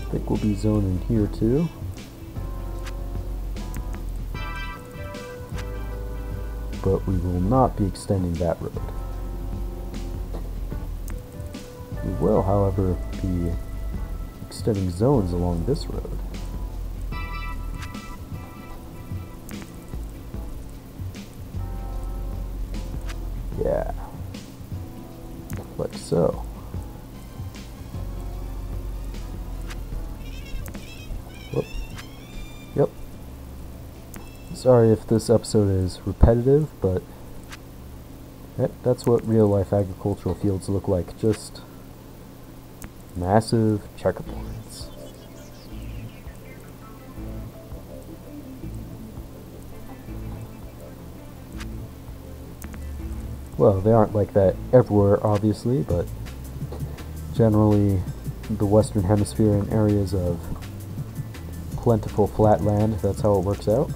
I think we'll be zoning here too. But we will not be extending that road. We will, however, be extending zones along this road. Yeah, like so. Whoop. Yep. Sorry if this episode is repetitive, but that's what real-life agricultural fields look like. Just massive checkerboards. Well, they aren't like that everywhere, obviously, but generally the Western Hemisphere in areas of plentiful flat land, that's how it works out.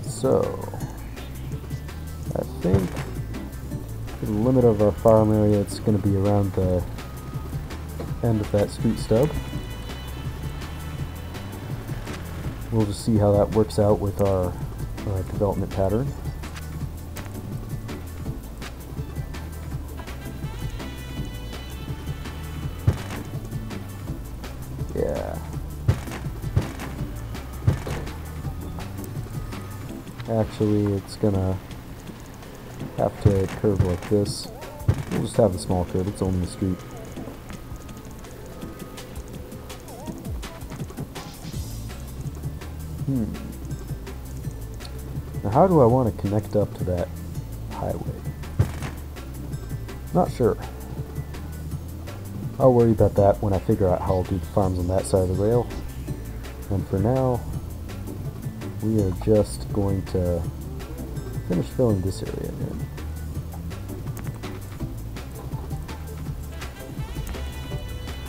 So, I think for the limit of our farm area, it's going to be around the end of that street stub. We'll just see how that works out with our development pattern. Yeah. Actually, it's gonna have to curve like this. We'll just have a small curve, it's only a street. Now how do I want to connect up to that highway? Not sure. I'll worry about that when I figure out how I'll do the farms on that side of the rail. And for now, we are just going to finish filling this area in.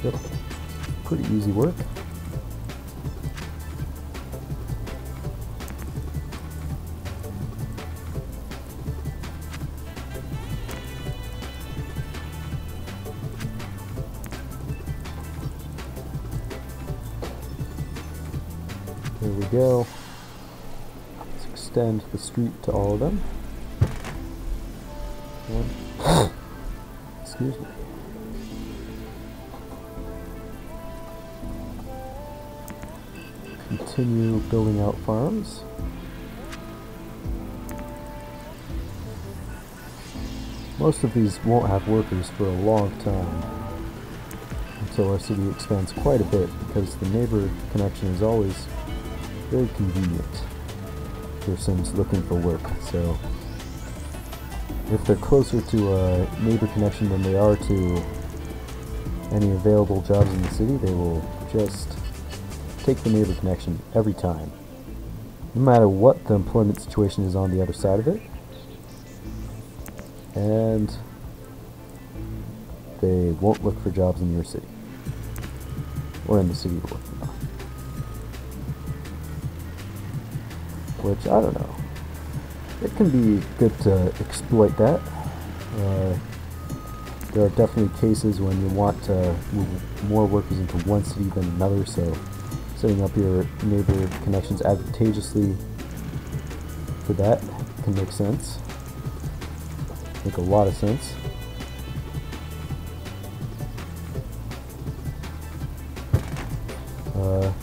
Yep, pretty easy work. There we go. Let's extend the street to all of them. Excuse me. Continue building out farms. Most of these won't have workers for a long time, until our city expands quite a bit, because the neighbor connection is always very convenient for persons looking for work. So if they're closer to a neighbor connection than they are to any available jobs in the city, they will just take the neighbor connection every time, no matter what the employment situation is on the other side of it. And they won't look for jobs in your city, or in the city you're working on. Which, I don't know, it can be good to exploit that. There are definitely cases when you want to move more workers into one city than another, so setting up your neighbor connections advantageously for that can make sense. Make a lot of sense.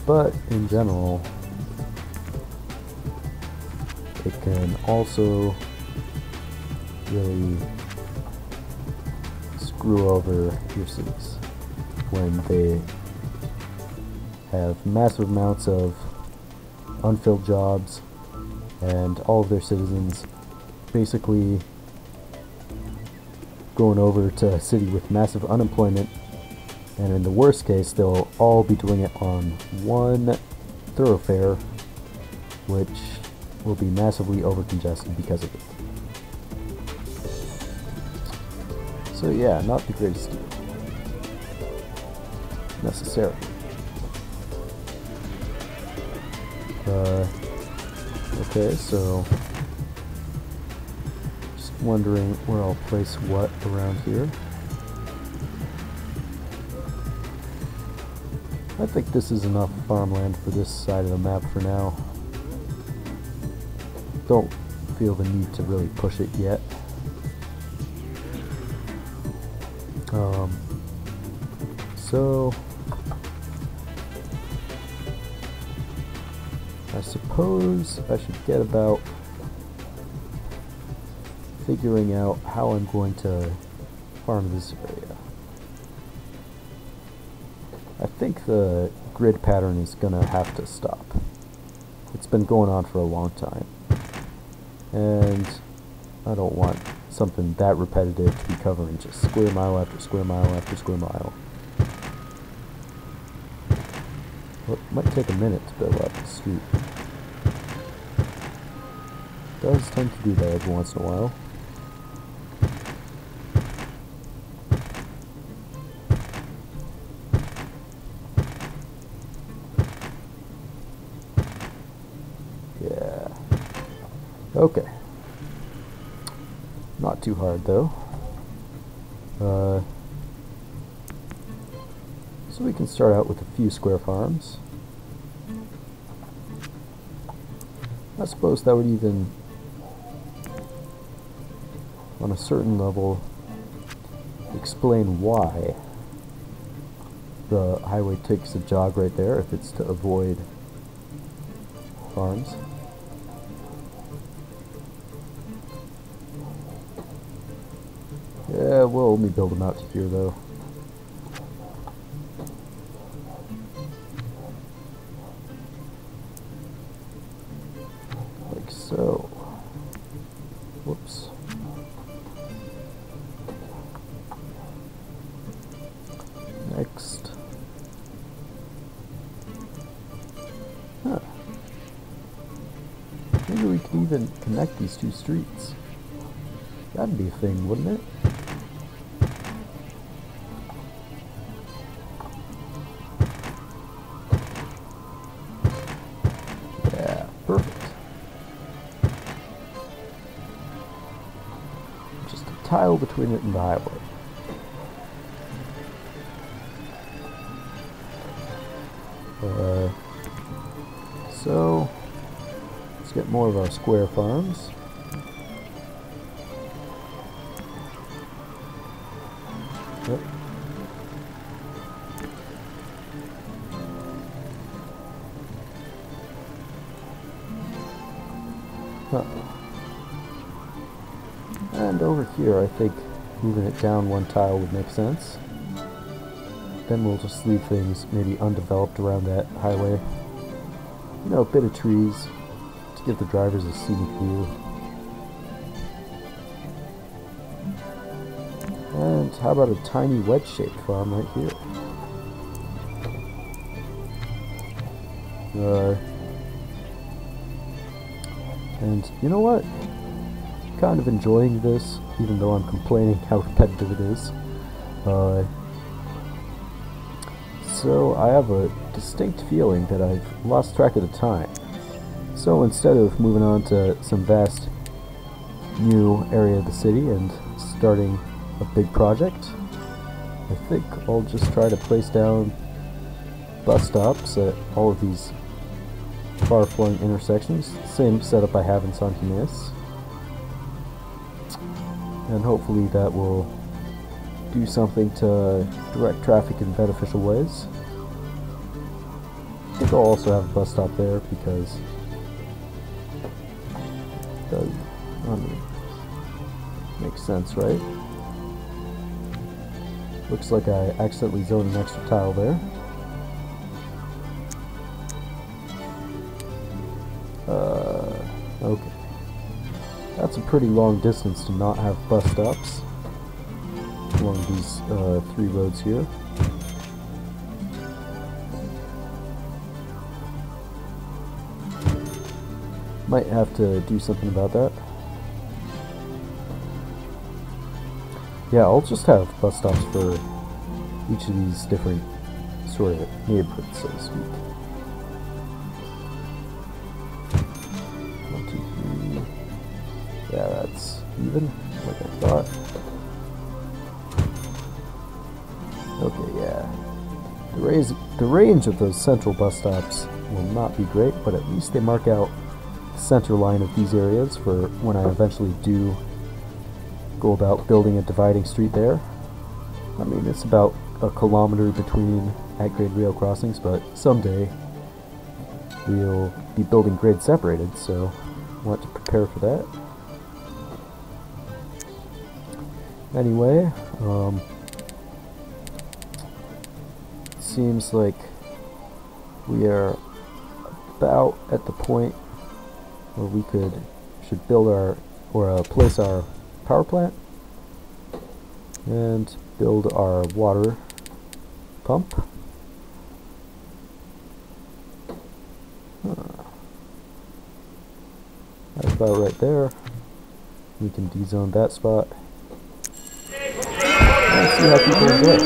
But in general, it can also really screw over your cities when they have massive amounts of unfilled jobs and all of their citizens basically going over to a city with massive unemployment, and in the worst case they'll all be doing it on one thoroughfare, which will be massively overcongested because of it. So yeah, not the greatest deal necessarily. Okay, so wondering where I'll place what around here. I think this is enough farmland for this side of the map for now. Don't feel the need to really push it yet. So I suppose I should get about figuring out how I'm going to farm this area. I think the grid pattern is gonna have to stop. It's been going on for a long time, and I don't want something that repetitive to be covering just square mile after square mile after square mile. Well, it might take a minute to build up the street. It does tend to do that every once in a while. Yeah. Okay. Not too hard though. So we can start out with a few square farms. I suppose that would even, on a certain level, explain why the highway takes a jog right there, if it's to avoid farms. Yeah, we'll only build them out to here though. Like so. Whoops. Next. Huh. Maybe we could even connect these two streets. That'd be a thing, wouldn't it? Yeah, perfect. Just a tile between it and the highway. So, let's get more of our square farms. Yep. Huh. And over here, I think moving it down one tile would make sense. Then we'll just leave things maybe undeveloped around that highway. You know, a bit of trees to give the drivers a scenic view. And how about a tiny wedge-shaped farm right here? And you know what? Kind of enjoying this, even though I'm complaining how repetitive it is. So I have a distinct feeling that I've lost track of the time. So instead of moving on to some vast new area of the city and starting a big project, I think I'll just try to place down bus stops at all of these far-flung intersections. Same setup I have in San Ginés. And hopefully that will do something to direct traffic in beneficial ways. I think I'll also have a bus stop there because it does, makes sense, right? Looks like I accidentally zoned an extra tile there. Okay. That's a pretty long distance to not have bus stops along these three roads here. Might have to do something about that. Yeah, I'll just have bus stops for each of these different sort of neighborhoods, so to speak. 1, 2, 3. Yeah, that's even, like I thought. Okay, yeah. The range of those central bus stops will not be great, but at least they mark out the center line of these areas for when I eventually do go about building a dividing street there. I mean, it's about a kilometer between at-grade rail crossings, but someday we'll be building grade separated, so I want to prepare for that. Anyway, seems like we are about at the point where we should build our place our power plant and build our water pump. That's about right there. We can dezone that spot. Let's see how people enjoy it.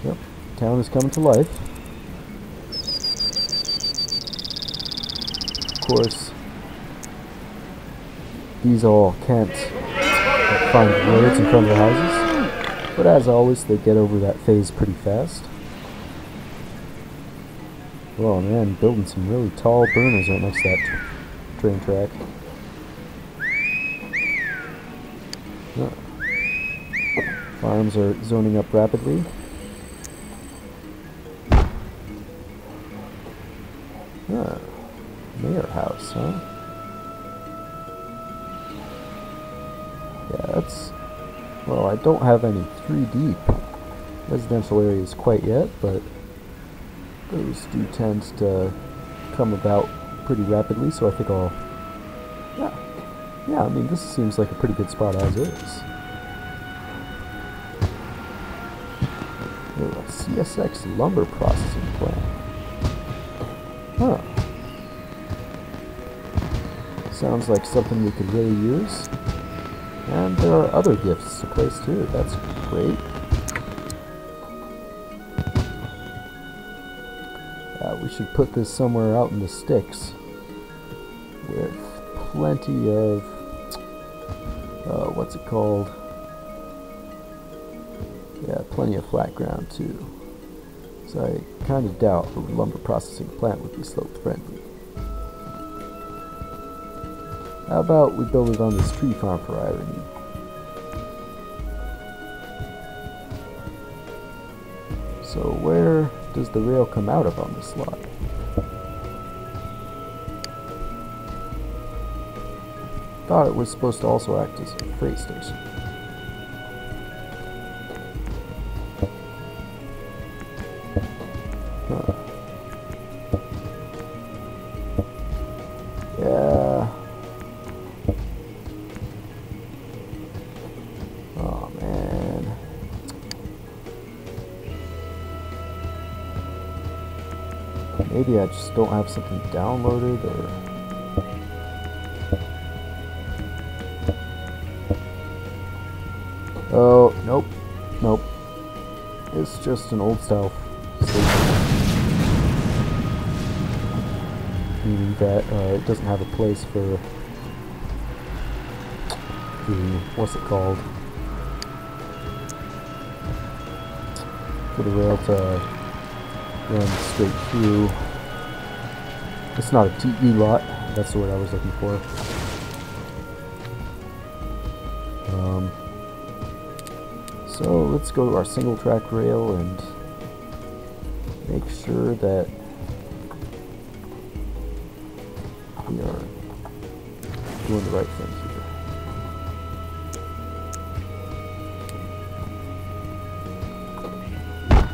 Yep, town is coming to life. Of course, these all can't find roads in front of their houses, but as always, they get over that phase pretty fast. Oh man, building some really tall burners right next to that train track. Farms are zoning up rapidly. Mayor house, huh? Yeah, that's... Well, I don't have any 3D residential areas quite yet, but those do tend to come about pretty rapidly, so I think I'll... Yeah, I mean, this seems like a pretty good spot as is. Oh, a CSX lumber processing plant. Huh. Sounds like something we could really use. And there are other gifts to place too. That's great. We should put this somewhere out in the sticks with plenty of what's it called? Yeah, plenty of flat ground too. So I kind of doubt a lumber processing plant would be slope friendly. How about we build it on this tree farm for irony? So where does the rail come out of on this lot? Thought it was supposed to also act as a freight station. Huh. Yeah. Oh man. Maybe I just don't have something downloaded, or... Oh, nope. Nope. It's just an old style station. Meaning that it doesn't have a place for the... what's it called? For the rail to run straight through. It's not a TE lot. That's the word I was looking for. So let's go to our single track rail and make sure that we are doing the right thing here.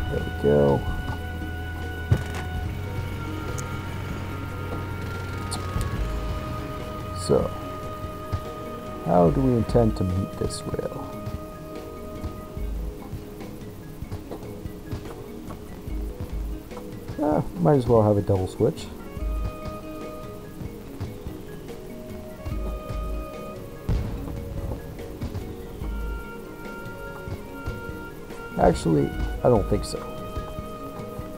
There we go. So, how do we intend to meet this rail? Might as well have a double switch. Actually, I don't think so.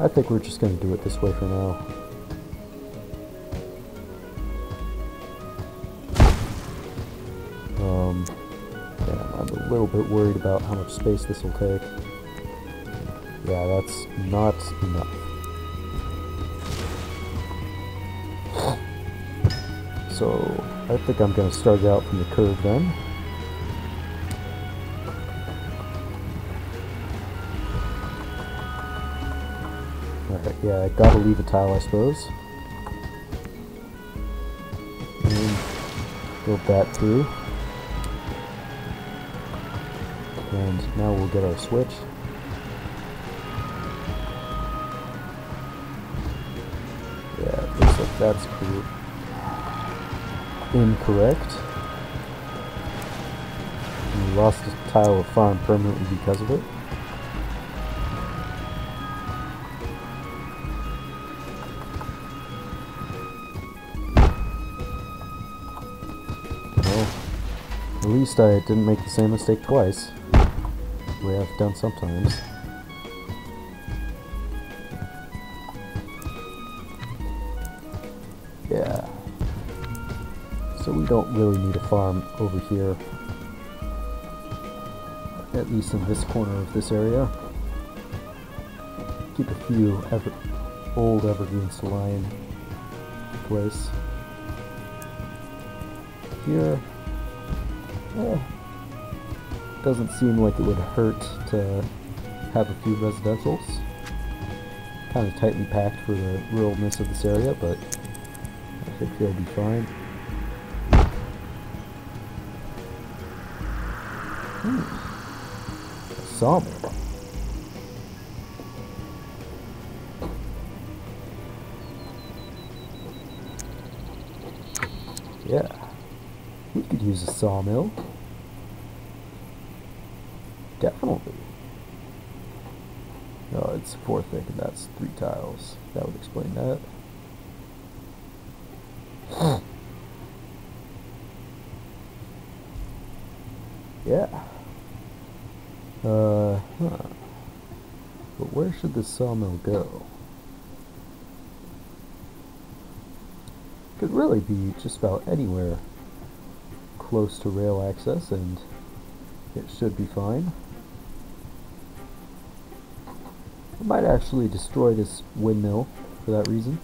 I think we're just going to do it this way for now. Yeah, I'm a little bit worried about how much space this will take. Yeah, that's not enough. So, I think I'm going to start it out from the curve then. Alright, yeah, I gotta leave a tile, I suppose. And build that through. And now we'll get our switch. Yeah, it looks like that's cool. Incorrect. And we lost a tile of farm permanently because of it. Well, at least I didn't make the same mistake twice. We have done sometimes. Yeah. So we don't really need a farm over here. At least in this corner of this area. Keep a few old evergreens to lie in place. Here, doesn't seem like it would hurt to have a few residentials. Kind of tightly packed for the ruralness of this area, but I think they'll be fine. A sawmill. Yeah, we could use a sawmill. Definitely. Oh, it's 4 thick and that's 3 tiles. That would explain that. Yeah. But where should the sawmill go? Could really be just about anywhere close to rail access and it should be fine. I might actually destroy this windmill for that reason.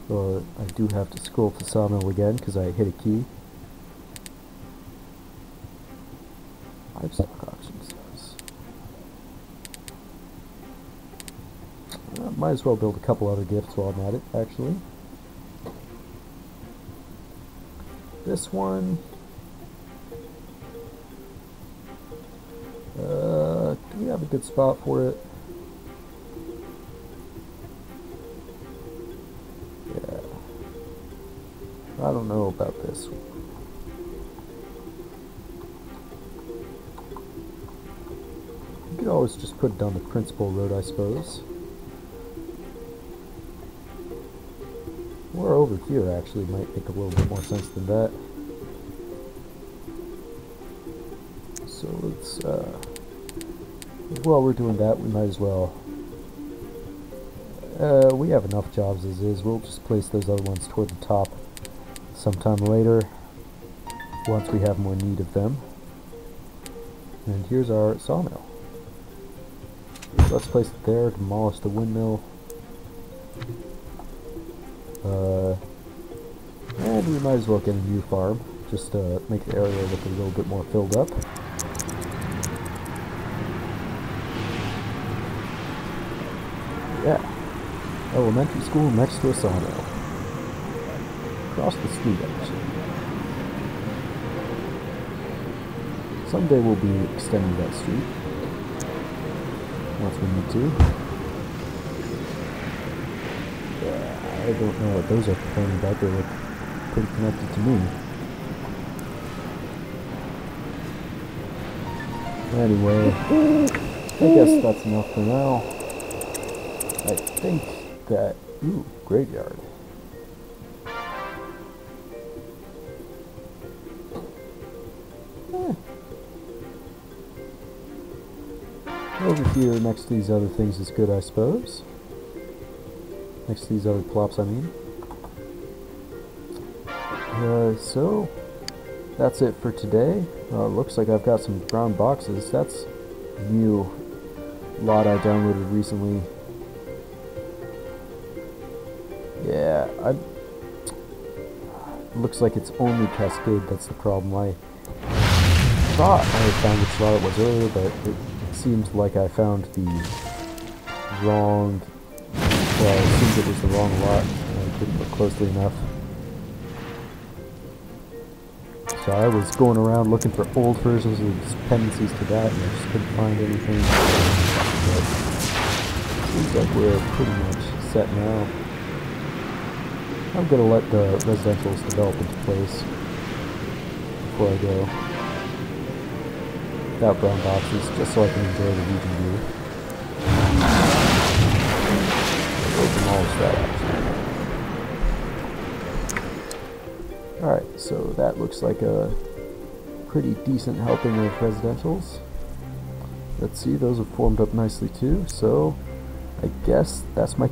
But I do have to scroll to sawmill again because I hit a key. Livestock auctions. Might as well build a couple other gifts while I'm at it, actually. This one. Do we have a good spot for it? Yeah. I don't know about this one. You could always just put it down the principal road, I suppose. Or over here, actually, might make a little bit more sense than that. So let's, while we're doing that, we might as well, we have enough jobs as is. We'll just place those other ones toward the top sometime later, once we have more need of them. And here's our sawmill. Let's place it there, demolish the windmill. And we might as well get a new farm, just to make the area look a little bit more filled up. Yeah, elementary school next to a sawmill. Across the street, actually. Someday we'll be extending that street, once we need to. I don't know what those are complaining about. They look pretty connected to me. Anyway, I guess that's enough for now. I think that... Ooh, graveyard. Over here, next to these other things is good, I suppose. Next to these other plops, I mean. So, that's it for today. Looks like I've got some brown boxes. That's a new lot I downloaded recently. Yeah, looks like it's only Cascade that's the problem. I thought I had found which lot it was earlier, but it seems like I found the wrong, well, it seems it was the wrong lot, and I didn't look closely enough. So I was going around looking for old versions of dependencies to that, and I just couldn't find anything. But it seems like we're pretty much set now. I'm going to let the residentials develop into place before I go. Without brown boxes, just so I can enjoy the region view. I'll demolish that actually. Alright, so that looks like a pretty decent helping of residentials. Let's see, those have formed up nicely too, so I guess that's my